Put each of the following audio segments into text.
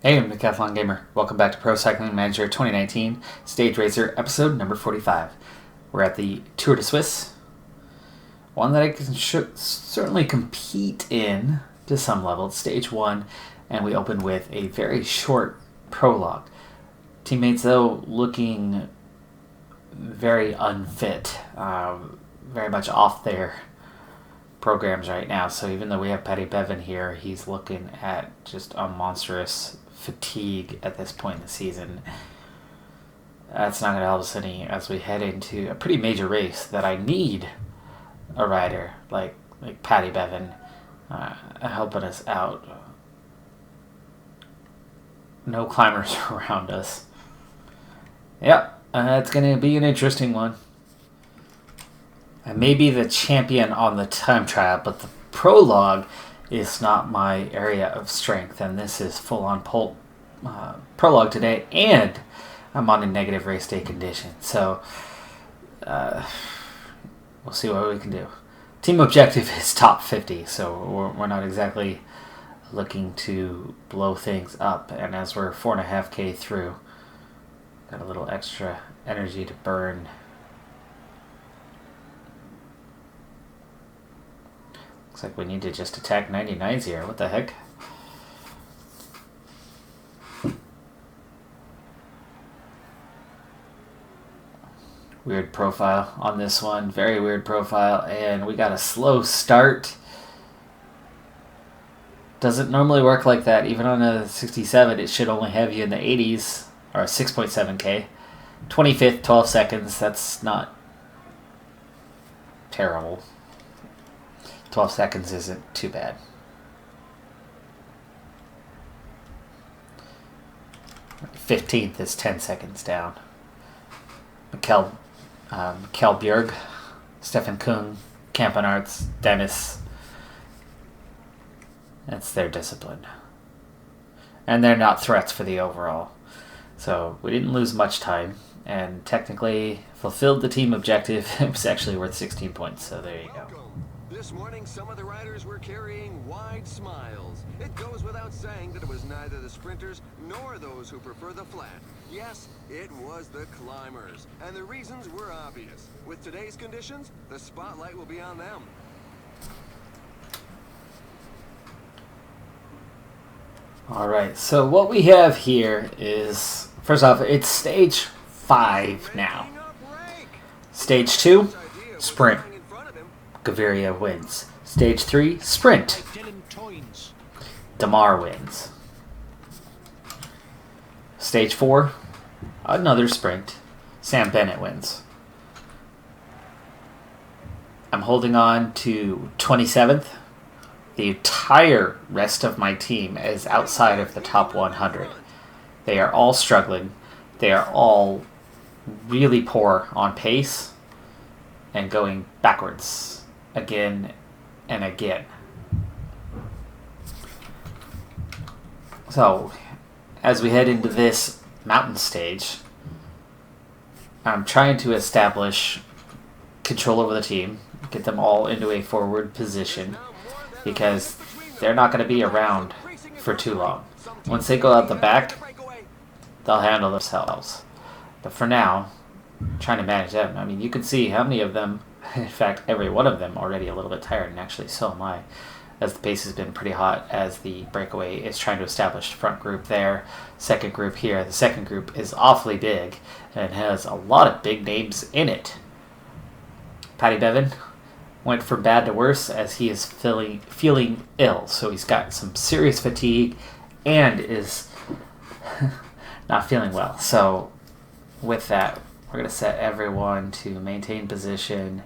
Hey, I'm Decathlon Gamer. Welcome back to Pro Cycling Manager 2019 Stage Racer episode number 45. We're at the Tour de Suisse, one that I can certainly compete in to some level. It's stage 1, and we open with a very short prologue. Teammates, though, looking very unfit, very much off their programs right now. So even though we have Paddy Bevan here, he's looking at just a monstrous fatigue at this point in the season. That's not going to help us any as we head into a pretty major race that I need a rider like Paddy Bevan helping us out. No climbers around us. Yep, it's going to be an interesting one. I may be the champion on the time trial, but the prologue is not my area of strength, and this is full-on prologue today, and I'm on a negative race day condition, so we'll see what we can do. Team objective is top 50, so we're not exactly looking to blow things up, and as we're 4.5k through, got a little extra energy to burn. Looks like we need to just attack 99s here. What the heck? Weird profile on this one. Very weird profile. And we got a slow start. Doesn't normally work like that. Even on a 67, it should only have you in the 80s. Or 6.7k. 25th, 12 seconds. That's not terrible. 12 seconds isn't too bad. '15th is 10 seconds down. Mikkel Bjerg, Stefan Kung, Campenarts, Dennis. That's their discipline. And they're not threats for the overall. So we didn't lose much time and technically fulfilled the team objective. It was actually worth 16 points, so there you go. This morning, some of the riders were carrying wide smiles. It goes without saying that it was neither the sprinters nor those who prefer the flat. Yes, it was the climbers. And the reasons were obvious. With today's conditions, the spotlight will be on them. Alright, so what we have here is, first off, it's stage 5 now. Stage 2, sprint. Gaviria wins. Stage 3, sprint. Damar wins. Stage 4, another sprint. Sam Bennett wins. I'm holding on to 27th. The entire rest of my team is outside of the top 100. They are all struggling. They are all really poor on pace and going backwards again and again. So, as we head into this mountain stage, I'm trying to establish control over the team, get them all into a forward position, because they're not going to be around for too long. Once they go out the back, they'll handle themselves. But for now, I'm trying to manage them. I mean, you can see how many of them, in fact, every one of them already a little bit tired, and actually so am I, as the pace has been pretty hot as the breakaway is trying to establish the front group there, second group here. The second group is awfully big and has a lot of big names in it. Paddy Bevan went from bad to worse as he is feeling ill, so he's got some serious fatigue and is not feeling well. So with that, we're going to set everyone to maintain position,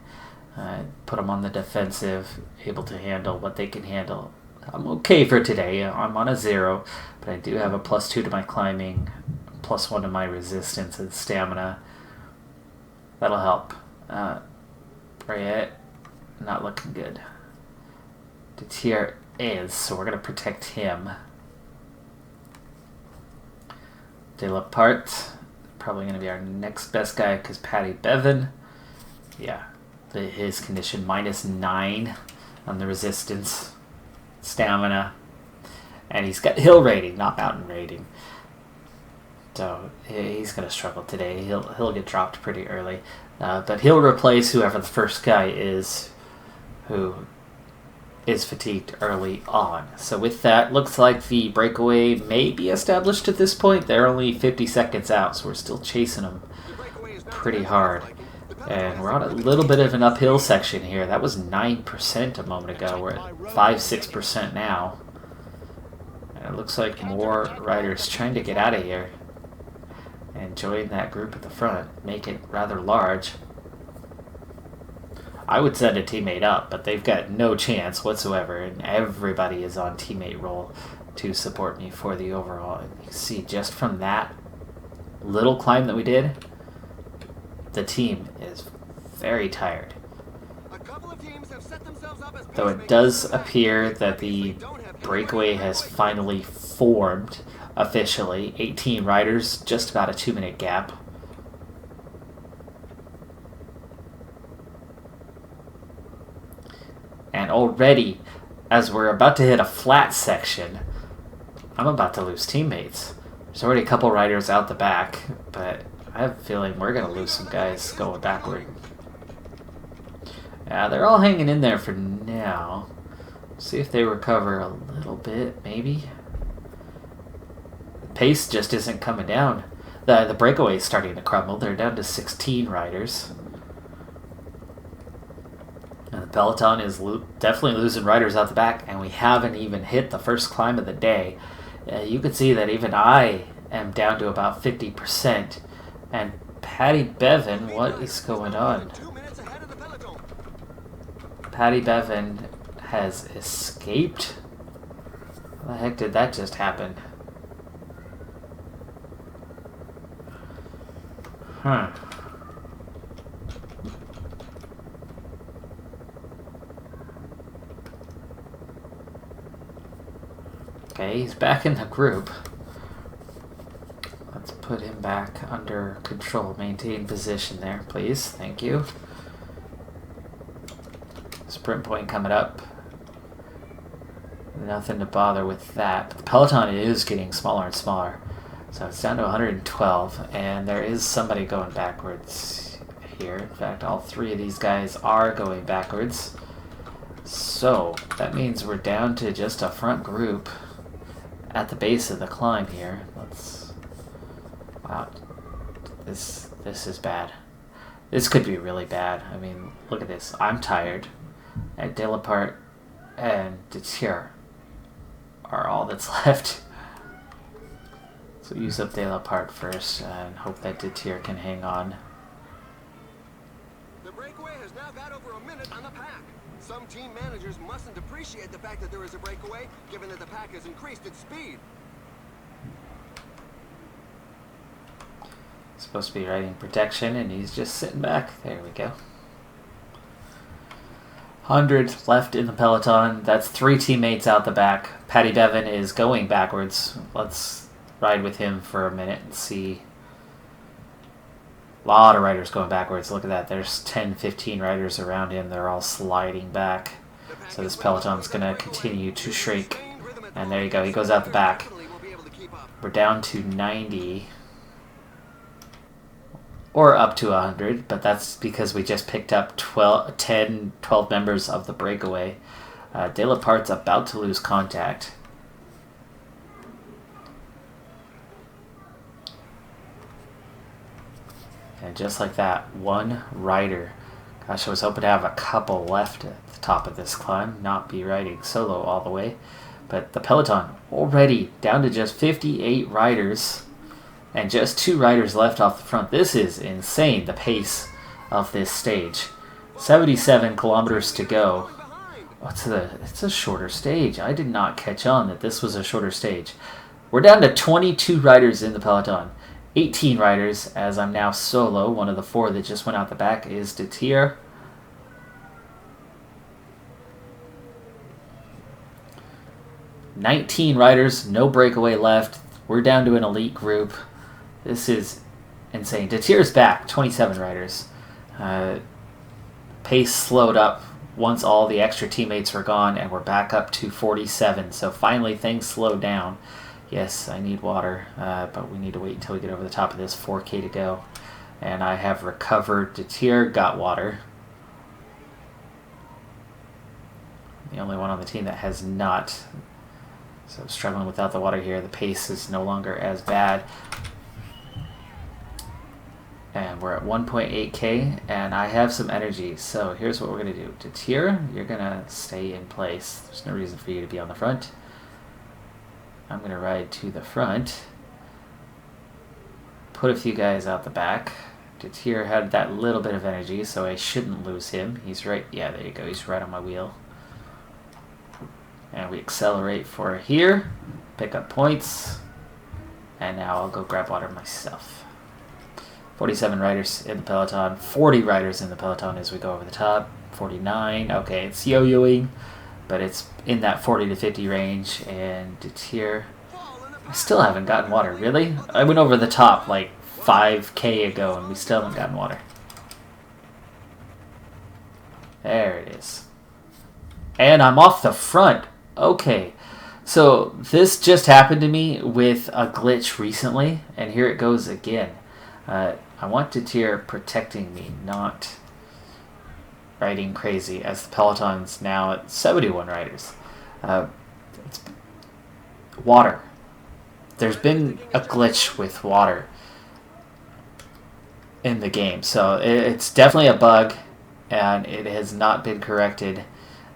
put them on the defensive, able to handle what they can handle. I'm okay for today. I'm on a 0, but I do have a +2 to my climbing, +1 to my resistance and stamina. That'll help. Briette, not looking good. Detier is, so we're going to protect him. Delapart, probably going to be our next best guy because Paddy Bevan, yeah, his condition -9 on the resistance, stamina, And he's got hill rating, not mountain rating. So he's going to struggle today. He'll get dropped pretty early. But he'll replace whoever the first guy is who is fatigued early on. So with that, looks like the breakaway may be established at this point. They're only 50 seconds out, so we're still chasing them pretty hard. And we're on a little bit of an uphill section here. That was 9% a moment ago. We're at 5-6% now. And it looks like more riders trying to get out of here and join that group at the front, make it rather large. I would send a teammate up, but they've got no chance whatsoever, and everybody is on teammate roll to support me for the overall. And you can see just from that little climb that we did, the team is very tired. Though it does appear that the breakaway has finally formed officially. 18 riders, just about a 2-minute gap. And already, as we're about to hit a flat section, I'm about to lose teammates. There's already a couple riders out the back, but I have a feeling we're going to lose some guys going backward. Yeah, they're all hanging in there for now. See if they recover a little bit, maybe. The pace just isn't coming down. The breakaway is starting to crumble. They're down to 16 riders. And the peloton is definitely losing riders out the back, and we haven't even hit the first climb of the day. You can see that even I am down to about 50%. And Patty Bevan, what is going on? Patty Bevan has escaped? How the heck did that just happen? Huh. Okay, he's back in the group. Let's put him back under control. Maintain position there, please. Thank you. Sprint point coming up. Nothing to bother with that. But the peloton is getting smaller and smaller. So it's down to 112, and there is somebody going backwards here. In fact, all three of these guys are going backwards. So that means we're down to just a front group at the base of the climb here. Wow, this is bad. This could be really bad. I mean, look at this. I'm tired. And Delapart and Detier are all that's left. So use up Delapart first and hope that Detier can hang on. The breakaway has now got over a minute on the pack. Some team managers mustn't appreciate the fact that there is a breakaway, given that the pack has increased its speed. Supposed to be riding protection, and he's just sitting back. There we go. 100 left in the peloton. That's 3 teammates out the back. Patty Bevan is going backwards. Let's ride with him for a minute and see. A lot of riders going backwards. Look at that. There's 10, 15 riders around him. They're all sliding back. So this peloton's going to continue to shrink. And there you go. He goes out the back. We're down to 90. Or up to 100, but that's because we just picked up 12 members of the breakaway. Delapart's about to lose contact. And just like that, one rider. Gosh, I was hoping to have a couple left at the top of this climb, not be riding solo all the way. But the peloton already down to just 58 riders. And just 2 riders left off the front. This is insane, the pace of this stage. 77 kilometers to go. It's a shorter stage. I did not catch on that this was a shorter stage. We're down to 22 riders in the peloton. 18 riders, as I'm now solo. One of the 4 that just went out the back is Detier. $19 riders, no breakaway left. We're down to an elite group. This is insane. Detier's back, 27 riders. Pace slowed up once all the extra teammates were gone, and we're back up to 47. So finally things slowed down. Yes, I need water, but we need to wait until we get over the top of this. 4K to go. And I have recovered. Detier got water. The only one on the team that has not. So I'm struggling without the water here. The pace is no longer as bad. And we're at 1.8K, and I have some energy. So here's what we're going to do. Detier, you're going to stay in place. There's no reason for you to be on the front. I'm going to ride to the front. Put a few guys out the back. Detier had that little bit of energy, so I shouldn't lose him. He's right, yeah, there you go. He's right on my wheel. And we accelerate for here. Pick up points. And now I'll go grab water myself. 47 riders in the peloton. 40 riders in the peloton as we go over the top. 49. Okay, it's yo-yoing, but it's in that 40 to 50 range. And Detier, I still haven't gotten water. Really? I went over the top like 5K ago, and we still haven't gotten water. There it is. And I'm off the front. Okay. So this just happened to me with a glitch recently, and here it goes again. I want Detier protecting me, not riding crazy, as the peloton's now at 71 riders. It's water. There's been a glitch with water in the game, so it's definitely a bug, and it has not been corrected.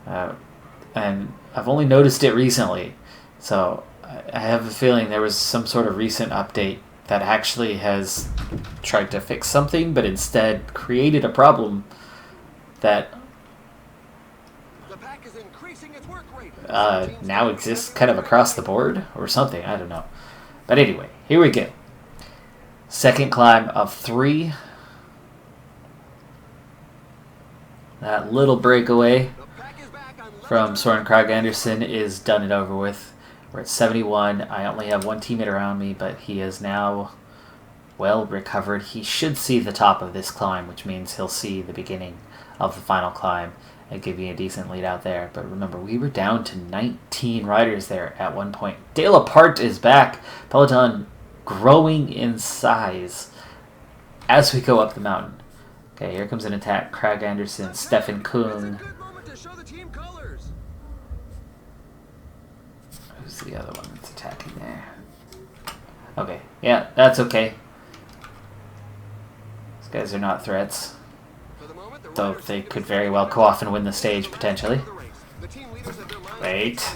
And I've only noticed it recently, so I have a feeling there was some sort of recent update that actually has tried to fix something, but instead created a problem that now exists kind of across the board or something. I don't know. But anyway, here we go. Second climb of 3. That little breakaway from Soren Kragh Andersen is done and over with. We're at 71. I only have one teammate around me, but he is now well recovered. He should see the top of this climb, which means he'll see the beginning of the final climb and give me a decent lead out there. But remember, we were down to 19 riders there at one point. Dale Apart is back. Peloton growing in size as we go up the mountain. Okay, here comes an attack. Kragh Andersen, Stefan Kuhn. Who's the other one that's attacking there? Okay, yeah, that's okay. These guys are not threats. Though they could very well go off and win the stage, potentially. Wait.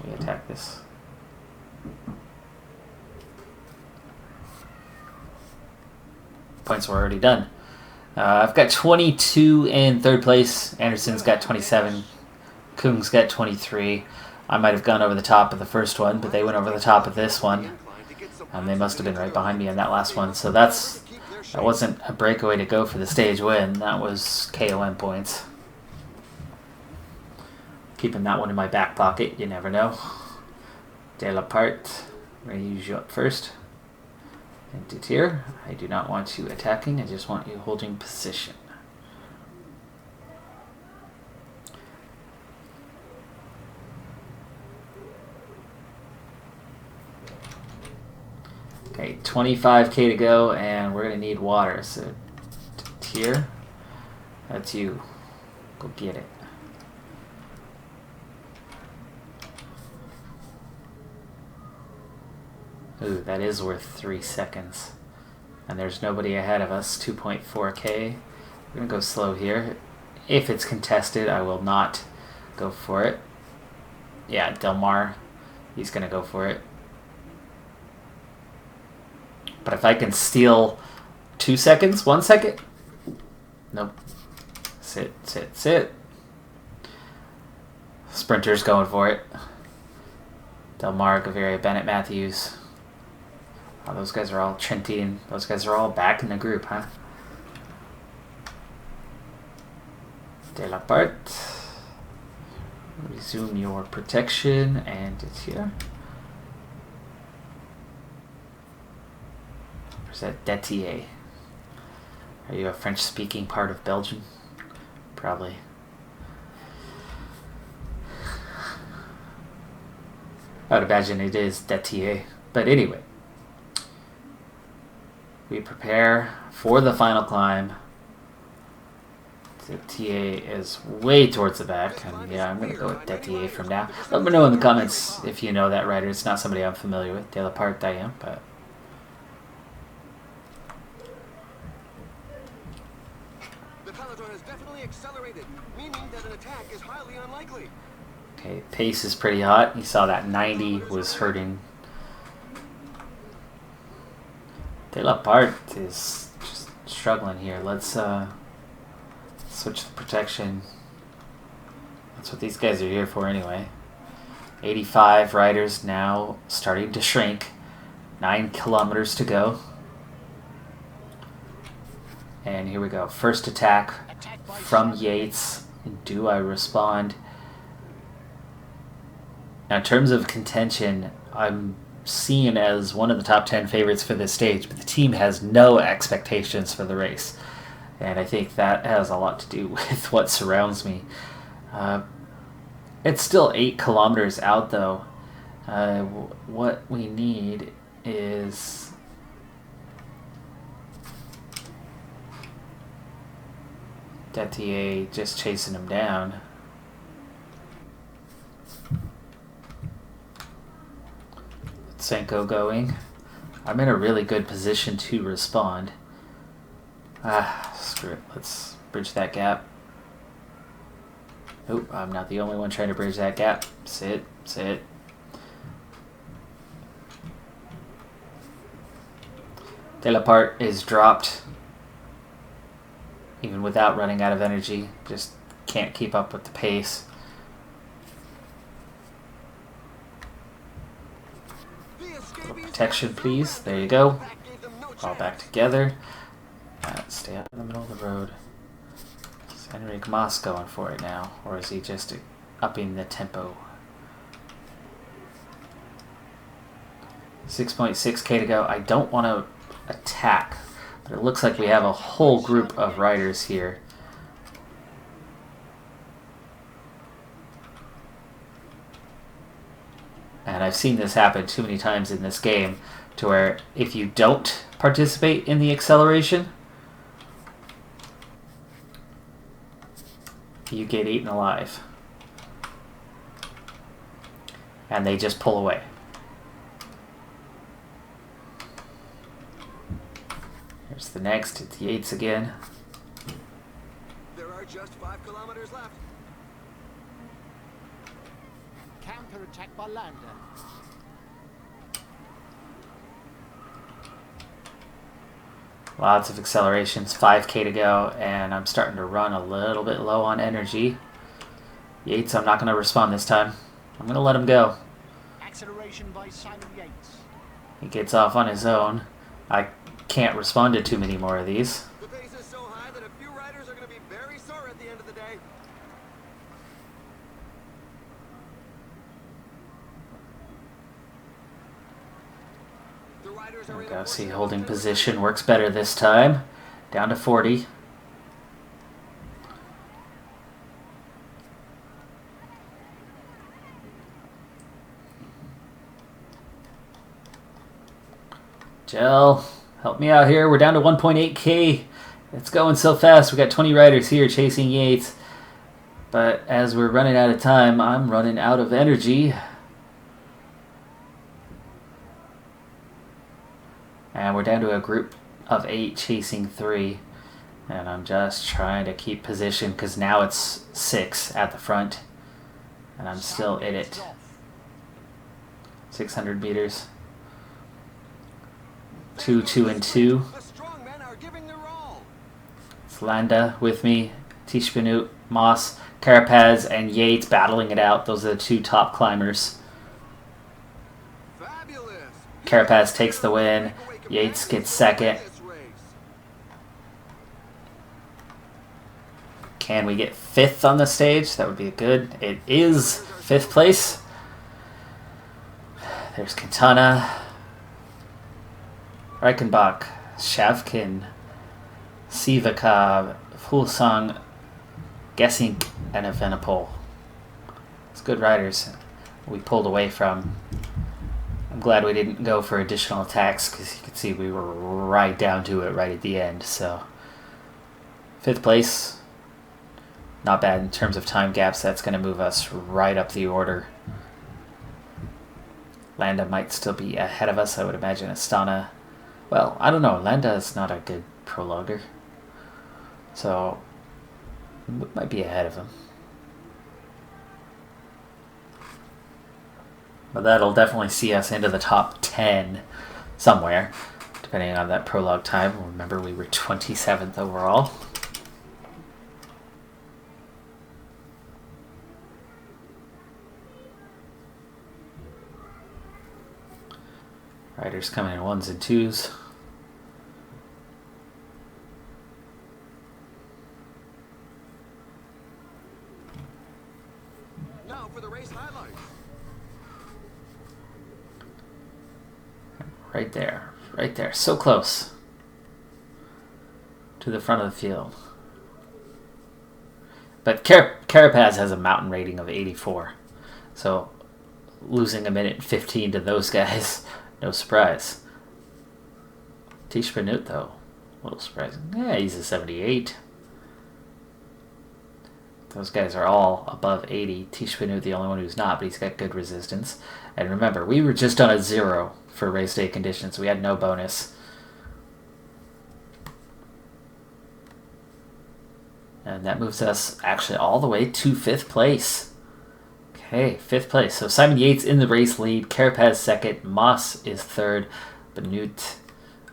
We attack this. Points were already done. I've got 22 in third place. Anderson's got 27. Kung's got 23. I might have gone over the top of the first one, but they went over the top of this one. And they must have been right behind me in that last one. So that wasn't a breakaway to go for the stage win. That was KOM points. Keeping that one in my back pocket. You never know. De La Part. I'm going to use you up first. And Detier, I do not want you attacking. I just want you holding position. Okay, 25K to go, and we're going to need water. So, Detier, that's you. Go get it. Ooh, that is worth 3 seconds. And there's nobody ahead of us. 2.4K. We're going to go slow here. If it's contested, I will not go for it. Yeah, Delmar, he's going to go for it. But if I can steal 2 seconds, 1 second? Nope. Sit, sit, sit. Sprinter's going for it. Delmar, Gaviria, Bennett, Matthews. Oh, those guys are all Trentine. Those guys are all back in the group, huh? De La Part. Resume your protection, and it's here. Where's that Detier? Are you a French-speaking part of Belgium? Probably. I would imagine it is Decathlon. But anyway, we prepare for the final climb. Decathlon is way towards the back, and yeah, I'm going to go with Decathlon from now. Let me know in the comments if you know that rider. It's not somebody I'm familiar with. The other part I am, but... The peloton has definitely accelerated, meaning that an attack is highly unlikely. Okay, pace is pretty hot. You saw that 90 was hurting. De La Part is just struggling here. Let's switch the protection. That's what these guys are here for anyway. 85 riders now starting to shrink. 9 kilometers to go. And here we go. First attack from Yates. Do I respond? Now, in terms of contention, I'm seen as one of the top 10 favorites for this stage, but the team has no expectations for the race. And I think that has a lot to do with what surrounds me. It's still 8 kilometers out, though. What we need is... Detier just chasing him down. Senko going. I'm in a really good position to respond. Screw it. Let's bridge that gap. Nope, I'm not the only one trying to bridge that gap. Sit, sit. De La Part is dropped. Even without running out of energy. Just can't keep up with the pace. Protection, please. There you go. All back together. Stay out in the middle of the road. Is Enrique Mas going for it now? Or is he just upping the tempo? 6.6k to go. I don't want to attack, but it looks like we have a whole group of riders here. And I've seen this happen too many times in this game, to where if you don't participate in the acceleration, you get eaten alive. And they just pull away. Here's the next. It's Yates again. There are just 5 kilometers left. Counter-attack by Landa. Lots of accelerations, 5k to go, and I'm starting to run a little bit low on energy. Yates, I'm not going to respond this time. I'm going to let him go. Acceleration by Simon Yates. He gets off on his own. I can't respond to too many more of these. The pace is so high that a few riders are going to be very sore at the end of the day. The riders are in Go a see fortunate holding position. position works better this time. Down to 40. Gel, help me out here. We're down to 1.8k. It's going so fast. We got 20 riders here chasing Yates. But as we're running out of time, I'm running out of energy. And we're down to a group of 8 chasing 3. And I'm just trying to keep position because now it's 6 at the front. And I'm still in it. 600 meters. 2, 2, and 2. The strong men are giving their all. It's Landa with me. Tishbenut, Moss, Carapaz, and Yates battling it out. Those are the 2 top climbers. Fabulous. Carapaz takes the win. Yates gets second. Can we get 5th on the stage? That would be good. It is 5th place. There's Quintana, Reichenbach, Shavkin, Sivakov, Fulsang, Gesink, and Evenepoel. It's good riders we pulled away from. I'm glad we didn't go for additional attacks because you can see we were right down to it right at the end. So 5th place, not bad in terms of time gaps. That's going to move us right up the order. Landa might still be ahead of us. I would imagine Astana. Well, I don't know. Landa is not a good prologuer, so might be ahead of him. But that'll definitely see us into the top 10 somewhere, depending on that prologue time. Remember, we were 27th overall. Riders coming in 1s and 2s. Now for the race highlights. Right there, so close to the front of the field. But Carapaz has a mountain rating of 84, so losing a minute 15 to those guys, no surprise. Tish Benut, though, a little surprising. Yeah, he's a 78. Those guys are all above 80. Tish Benut, the only one who's not, but he's got good resistance. And remember, we were just on a 0 for race day conditions. We had no bonus. And that moves us actually all the way to 5th place. Okay, 5th place. So Simon Yates in the race lead. Carapaz 2nd. Moss is 3rd. Benut,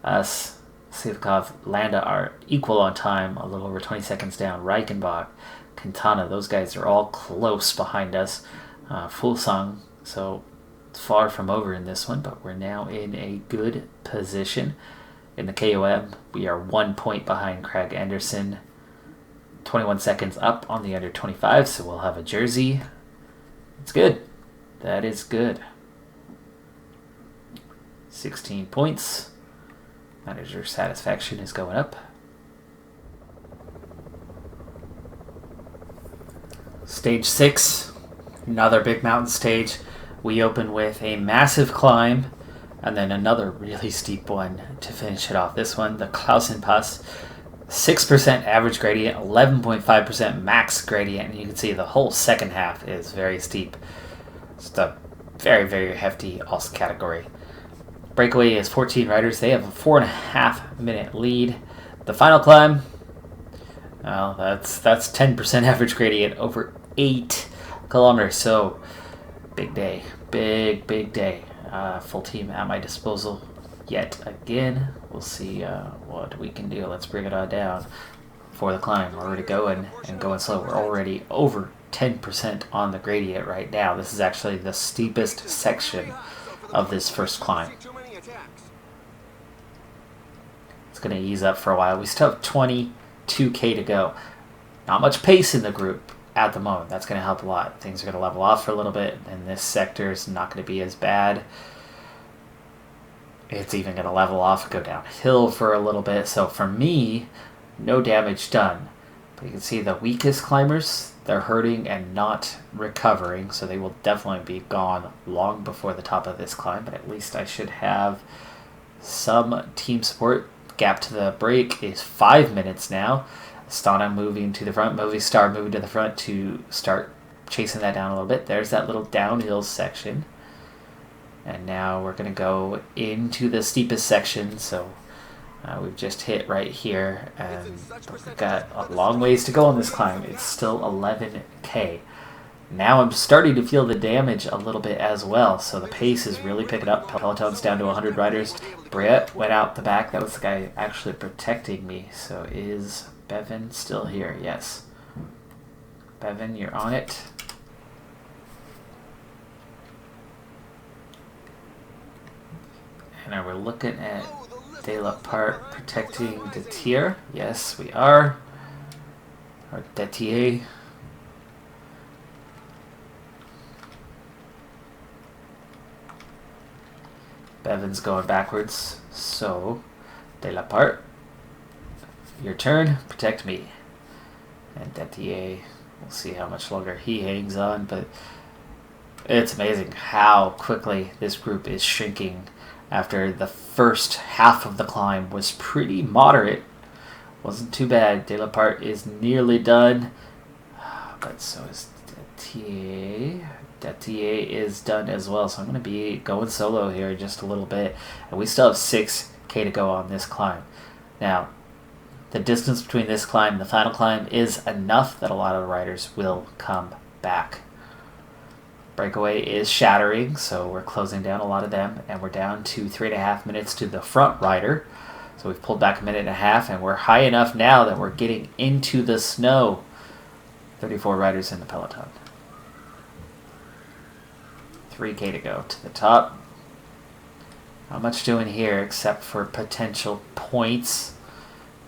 us, Sivkov, Landa are equal on time, a little over 20 seconds down. Reichenbach, Quintana, those guys are all close behind us. Fulsang, so far from over in this one, but we're now in a good position. In the KOM, we are 1 point behind Craig Anderson. 21 seconds up on the under 25, so we'll have a jersey. It's good. That is good. 16 points. Manager satisfaction is going up. Stage 6, another big mountain stage. We open with a massive climb and then another really steep one to finish it off. This one, the Klausenpass, 6% average gradient, 11.5% max gradient, and you can see the whole second half is very steep. It's a very, very hefty also category. Breakaway is 14 riders. They have a 4.5 minute lead. The final climb, well, that's 10% average gradient over 8 kilometers. So big day, big day. Full team at my disposal yet again. We'll see what we can do. Let's bring it on down for the climb. We're already going and going slow. We're already over 10% on the gradient right now. This is actually the steepest section of this first climb. It's going to ease up for a while. We still have 22k to go. Not much pace in the group at the moment. That's going to help a lot. Things are going to level off for a little bit, and this sector is not going to be as bad. It's even going to level off and go downhill for a little bit. So for me, no damage done. But you can see the weakest climbers, they're hurting and not recovering, so they will definitely be gone long before the top of this climb, but at least I should have some team support. Gap to the break is 5 minutes now. Astana moving to the front, Movistar moving to the front to start chasing that down a little bit. There's that little downhill section. And now we're going to go into the steepest section, so we've just hit right here, and we've got a long ways to go on this climb. It's still 11k. Now I'm starting to feel the damage a little bit as well, so the pace is really picking up. Peloton's down to 100 riders. Briette went out the back. That was the guy actually protecting me. So is Bevan still here? Yes. Bevan, you're on it. And now we're looking at De La Part protecting Detier. Yes, we are. Or Detier. Bevan's going backwards. So, De La Part, your turn. Protect me. And Detier, we'll see how much longer he hangs on, but it's amazing how quickly this group is shrinking after the first half of the climb was pretty moderate. Wasn't too bad. De La Part is nearly done, but so is Detier. Detier is done as well, so I'm going to be going solo here just a little bit. And we still have 6K to go on this climb. Now, the distance between this climb and the final climb is enough that a lot of the riders will come back. Breakaway is shattering, so we're closing down a lot of them, and we're down to 3.5 minutes to the front rider. So we've pulled back 1.5 minutes, and we're high enough now that we're getting into the snow. 34 riders in the peloton. 3K to go to the top. Not much doing here except for potential points.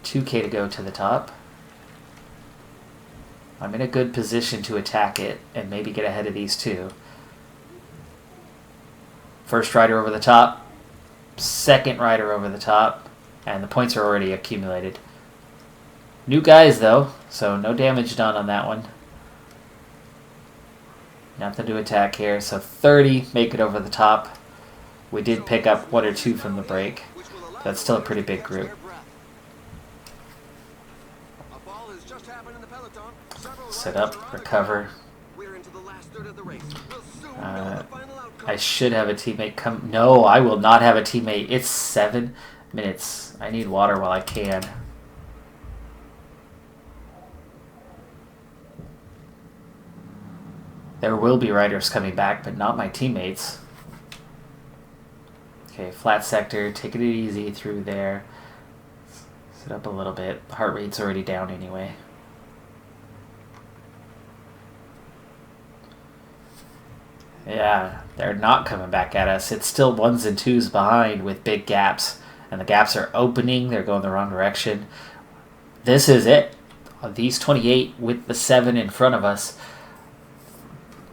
2K to go to the top. I'm in a good position to attack it and maybe get ahead of these two. First rider over the top. Second rider over the top. And the points are already accumulated. New guys though, so no damage done on that one. Nothing to attack here. So 30 make it over the top. We did pick up 1 or 2 from the break. That's still a pretty big group. Set up, recover. I should have a teammate come. No, I will not have a teammate. It's 7 minutes. I need water while I can. There will be riders coming back, but not my teammates. Okay, flat sector, taking it easy through there. Sit up a little bit. Heart rate's already down anyway. Yeah, they're not coming back at us. It's still 1s and 2s behind with big gaps. And the gaps are opening. They're going the wrong direction. This is it. These 28 with the 7 in front of us.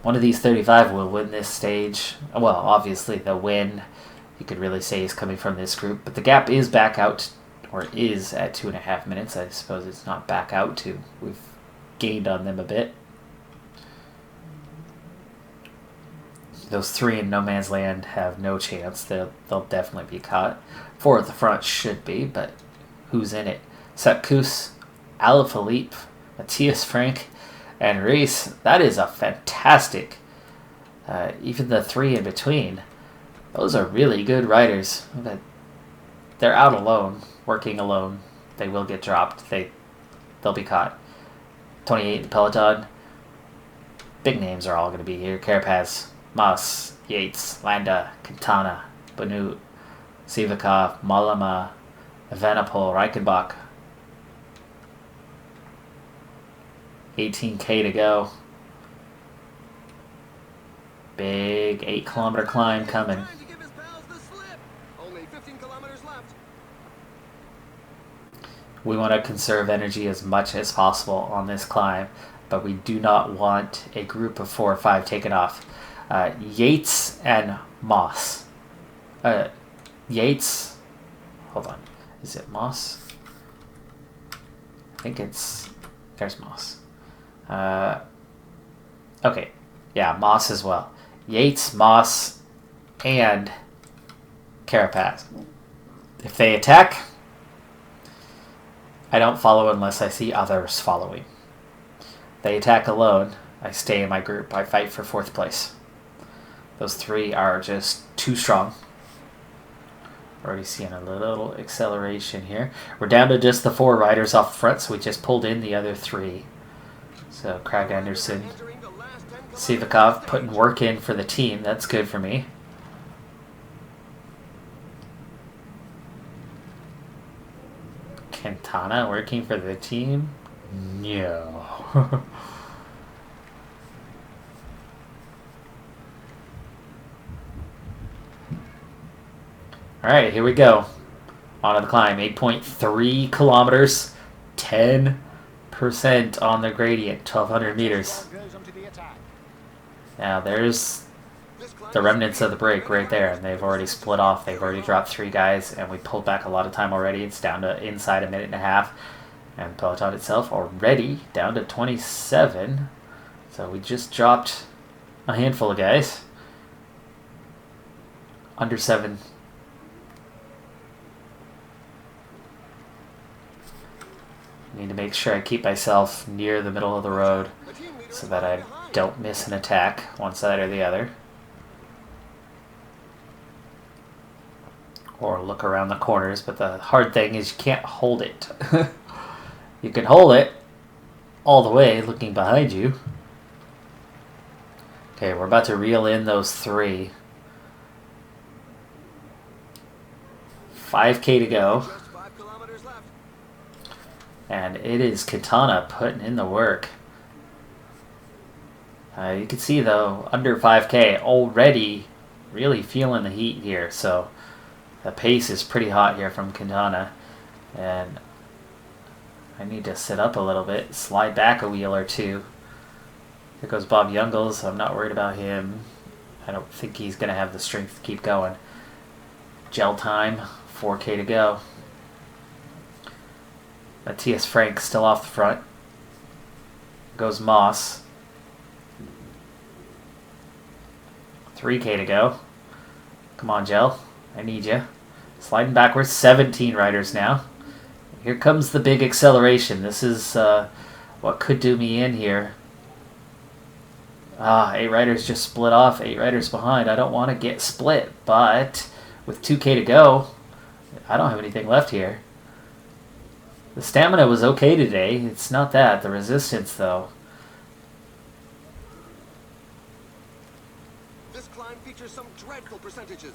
One of these 35 will win this stage. Well, obviously the win, you could really say, is coming from this group. But the gap is back out, or is at 2.5 minutes. I suppose it's not back out to. We've gained on them a bit. Those 3 in no man's land have no chance. They'll definitely be caught. 4 at the front should be, but who's in it? Sepkus, Alaphilippe, Matthias Frank, and Reese. That is a fantastic. Even the 3 in between. Those are really good riders. But they're out alone, working alone. They will get dropped. They'll be caught. 28 in the peloton. Big names are all going to be here. Carapaz, Mas, Yates, Landa, Quintana, Benut, Sivakov, Malama, Evenepoel, Reichenbach. 18K to go. Big 8-kilometer climb coming. We want to conserve energy as much as possible on this climb, but we do not want a group of 4 or 5 taken off. Yates and Moss. Yates. Hold on. Is it Moss? I think it's. There's Moss. Okay. Yeah, Moss as well. Yates, Moss, and Carapaz. If they attack, I don't follow unless I see others following. They attack alone, I stay in my group. I fight for 4th place. Those 3 are just too strong. Already seeing a little acceleration here. We're down to just the 4 riders off the front, so we just pulled in the other 3. So Craig Anderson, Sivakov putting work in for the team. That's good for me. Quintana working for the team? No. Alright, here we go. On to the climb. 8.3 kilometers. 10% on the gradient. 1,200 meters. Now there's the remnants of the break right there. And they've already split off. They've already dropped 3 guys. And we pulled back a lot of time already. It's down to inside 1.5 minutes. And peloton itself already down to 27. So we just dropped a handful of guys. Under 7. Need to make sure I keep myself near the middle of the road so that I don't miss an attack, one side or the other. Or look around the corners, but the hard thing is you can't hold it. You can hold it all the way looking behind you. Okay, we're about to reel in those 3. 5K to go. And it is Katana putting in the work. You can see, though, under 5K, already really feeling the heat here. So the pace is pretty hot here from Katana. And I need to sit up a little bit, slide back a wheel or two. Here goes Bob Youngles. I'm not worried about him. I don't think he's going to have the strength to keep going. Gel time, 4K to go. Matthias Frank still off the front. Goes Moss. 3K to go. Come on, Gel. I need you. Sliding backwards. 17 riders now. Here comes the big acceleration. This is what could do me in here. 8 riders just split off. 8 riders behind. I don't want to get split, but with 2K to go, I don't have anything left here. The stamina was okay today. It's not that. The resistance, though. This climb features some dreadful percentages.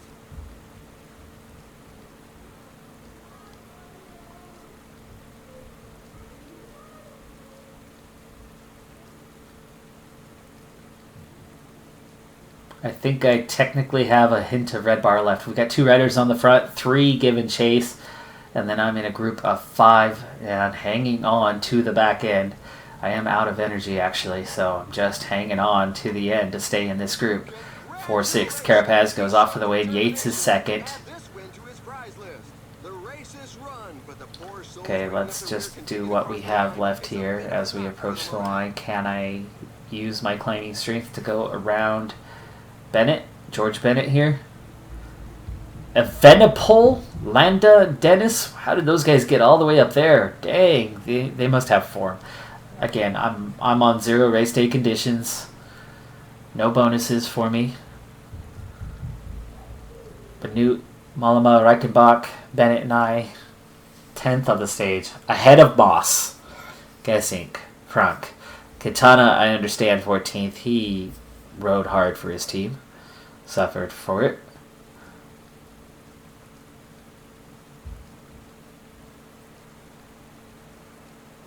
I think I technically have a hint of red bar left. We've got 2 riders on the front, 3 giving chase, and then I'm in a group of 5 and hanging on to the back end. I am out of energy, actually, so I'm just hanging on to the end to stay in this group. 4-6, Carapaz goes off for the win. Yates is second. Okay, let's just do what we have left here as we approach the line. Can I use my climbing strength to go around Bennett? George Bennett here. Evenepoel, Landa, Dennis. How did those guys get all the way up there? Dang, they must have form. Again, I'm on 0 race day conditions. No bonuses for me. Benut, Malama, Reichenbach, Bennett, and I 10th on the stage, ahead of Moss, Gesink, Frank. Katana, I understand, 14th. He rode hard for his team, suffered for it.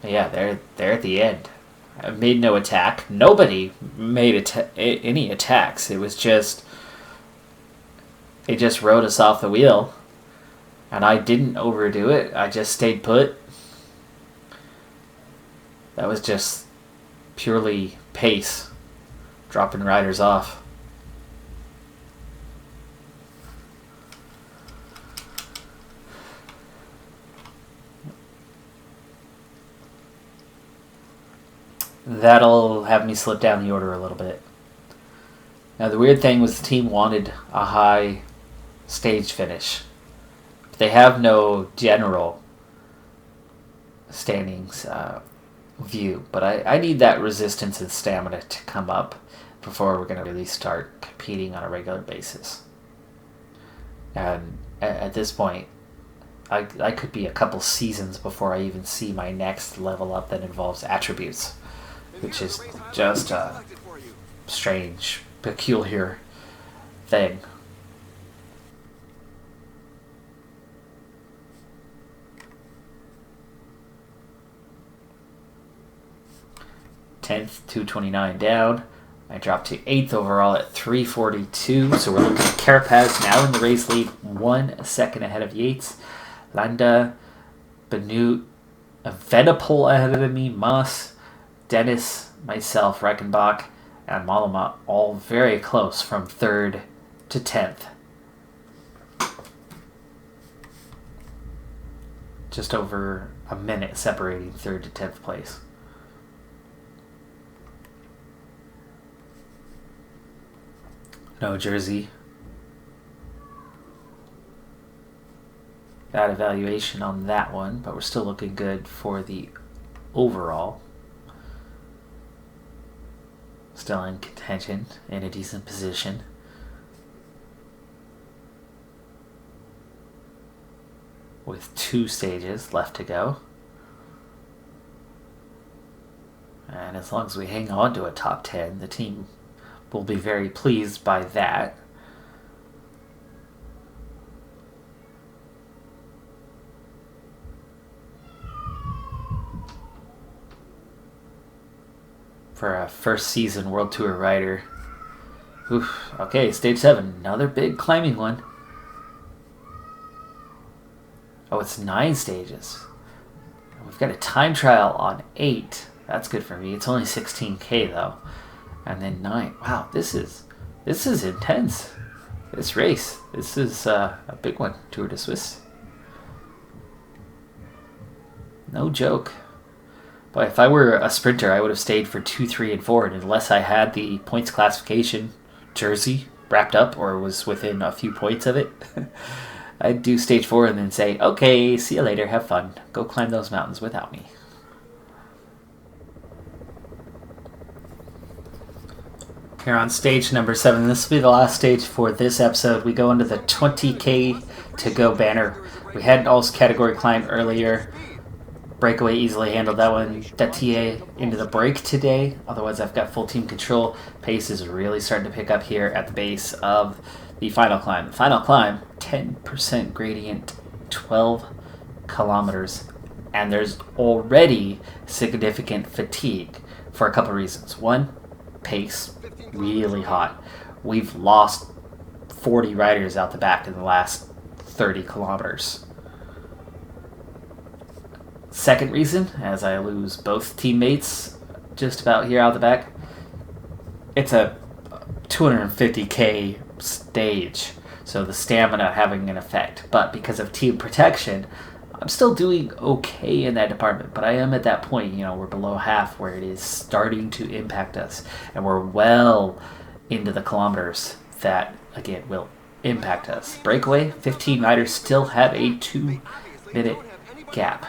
Yeah, they're at the end. I made no attack. Nobody made any attacks. It was just they just rode us off the wheel, and I didn't overdo it. I just stayed put. That was just purely pace, dropping riders off. That'll have me slip down the order a little bit. Now, the weird thing was the team wanted a high stage finish. They have no general standings view, but I need that resistance and stamina to come up before we're going to really start competing on a regular basis. And at this point, I could be a couple seasons before I even see my next level up that involves attributes, which is just a strange, peculiar thing. Tenth, 229 down. I dropped to 8th overall at 342. So we're looking at Carapaz now in the race lead, 1 second ahead of Yates. Landa, Benut, Evenepoel ahead of me, Moss, Dennis, myself, Reichenbach, and Malama, all very close from 3rd to 10th. Just over a minute separating 3rd to 10th place. No jersey. Bad evaluation on that one, but we're still looking good for the overall. Still in contention, in a decent position. With 2 stages left to go. And as long as we hang on to a top 10, the team will be very pleased by that. For a first season World Tour rider. Oof. Okay, stage 7. Another big climbing one. Oh, it's 9 stages. We've got a time trial on 8. That's good for me. It's only 16K though. And then 9. Wow, this is intense. This race. This is a big one. Tour de Suisse. No joke. But if I were a sprinter, I would have stayed for 2, 3, and 4. And unless I had the points classification jersey wrapped up or was within a few points of it, I'd do stage 4 and then say, okay, see you later, have fun. Go climb those mountains without me. Here on stage number 7, this will be the last stage for this episode. We go into the 20K to go banner. We had an all category climb earlier. Breakaway easily handled that one. Decathlon into the break today. Otherwise, I've got full team control. Pace is really starting to pick up here at the base of the final climb. The final climb, 10% gradient, 12 kilometers. And there's already significant fatigue for a couple reasons. One, pace, really hot. We've lost 40 riders out the back in the last 30 kilometers. Second reason, as I lose both teammates just about here out the back, it's a 250K stage, so the stamina having an effect. But because of team protection, I'm still doing okay in that department. But I am at that point, we're below half where it is starting to impact us. And we're well into the kilometers that, again, will impact us. Breakaway, 15 riders still have a 2-minute gap.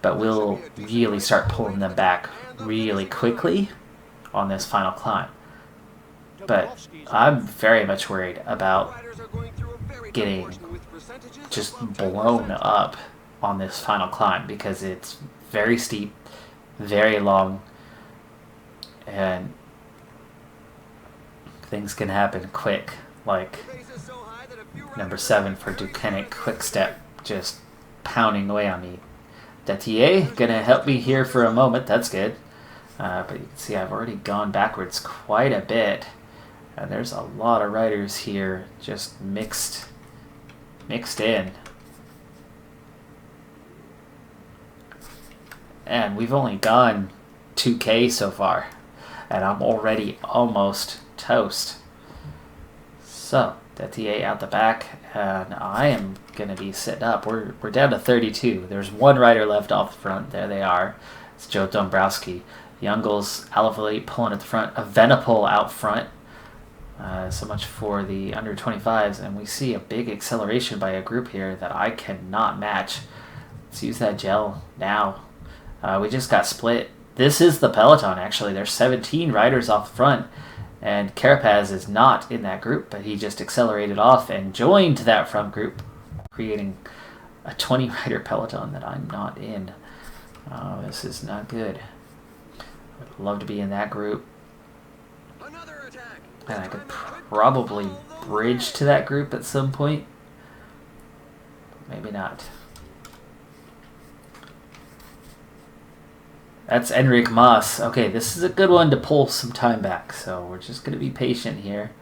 But we'll really start pulling them back really quickly on this final climb. But I'm very much worried about getting just blown up on this final climb because it's very steep, very long, and things can happen quick, like number 7 for Decathlon Quick Step just pounding away on me. Decathlon gonna help me here for a moment. That's good. But you can see I've already gone backwards quite a bit. And there's a lot of riders here just mixed in. And we've only gone 2K so far. And I'm already almost toast. So, Decathlon out the back. And I am going to be sitting up. We're down to 32. There's one rider left off the front. There they are. It's Joe Dombrowski. Youngles, Alpha pulling at the front. Evenepoel out front. So much for the under 25s. And we see a big acceleration by a group here that I cannot match. Let's use that gel now. We just got split. This is the peloton, actually. There's 17 riders off the front. And Carapaz is not in that group, but he just accelerated off and joined that front group, creating a 20-rider peloton that I'm not in. Oh, this is not good. I'd love to be in that group. And I could probably bridge to that group at some point. Maybe not. That's Enric Mas. Okay, this is a good one to pull some time back. So we're just going to be patient here.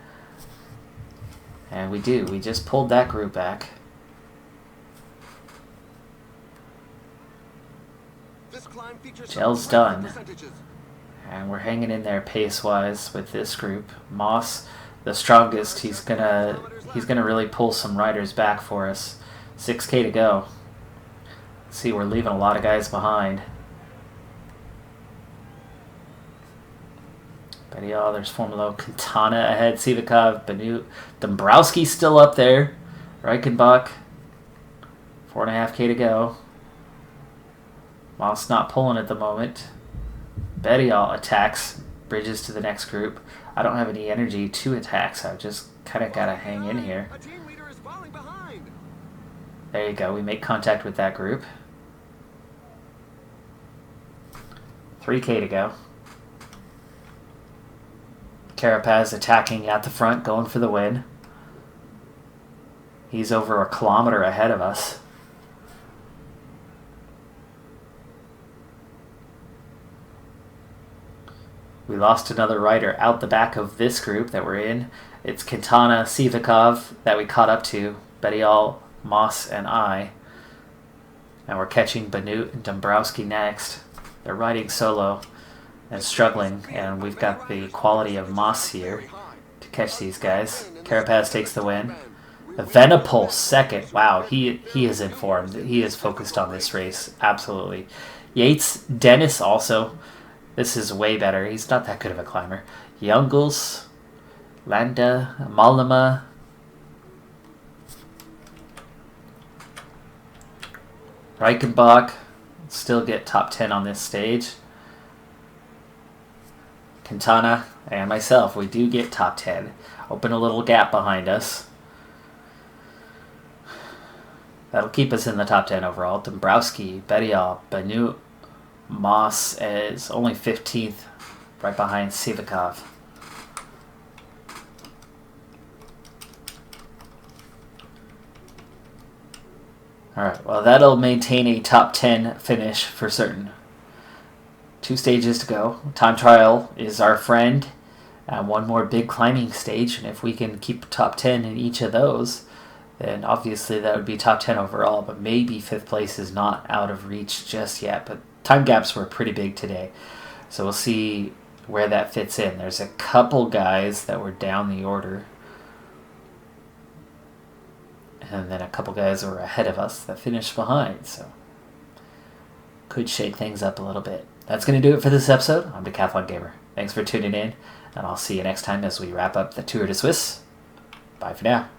And we do. We just pulled that group back. Gel's done. And we're hanging in there pace-wise with this group. Moss, the strongest. He's gonna really pull some riders back for us. 6K to go. See, we're leaving a lot of guys behind. But yeah, there's Formula Quintana ahead. Sivakov, Benut, Dombrowski still up there. Reichenbach, 4.5K to go. Moss not pulling at the moment. Bettiol attacks, bridges to the next group. I don't have any energy to attack, so I've just kind of got to hang in here. A team leader is falling behind. There you go. We make contact with that group. 3K to go. Carapaz attacking at the front, going for the win. He's over a kilometer ahead of us. We lost another rider out the back of this group that we're in. It's Quintana, Sivakov that we caught up to. Bettiol, Moss, and I. And we're catching Benut and Dombrowski next. They're riding solo and struggling, and we've got the quality of Moss here to catch these guys. Carapaz takes the win. Venipol second. Wow, he is informed. He is focused on this race. Absolutely. Yates, Dennis also. This is way better. He's not that good of a climber. Youngles, Landa, Malama. Reichenbach still get top 10 on this stage. Quintana and myself, we do get top 10. Open a little gap behind us. That'll keep us in the top 10 overall. Dombrowski, Bettiol, Benut, Moss is only 15th, right behind Sivakov. Alright, well that'll maintain a top 10 finish for certain. 2 stages to go. Time trial is our friend. One more big climbing stage, and if we can keep top 10 in each of those, then obviously that would be top 10 overall, but maybe 5th place is not out of reach just yet. But time gaps were pretty big today, so we'll see where that fits in. There's a couple guys that were down the order, and then a couple guys that were ahead of us that finished behind, so could shake things up a little bit. That's going to do it for this episode. I'm Decathlon Gamer. Thanks for tuning in, and I'll see you next time as we wrap up the Tour de Suisse. Bye for now.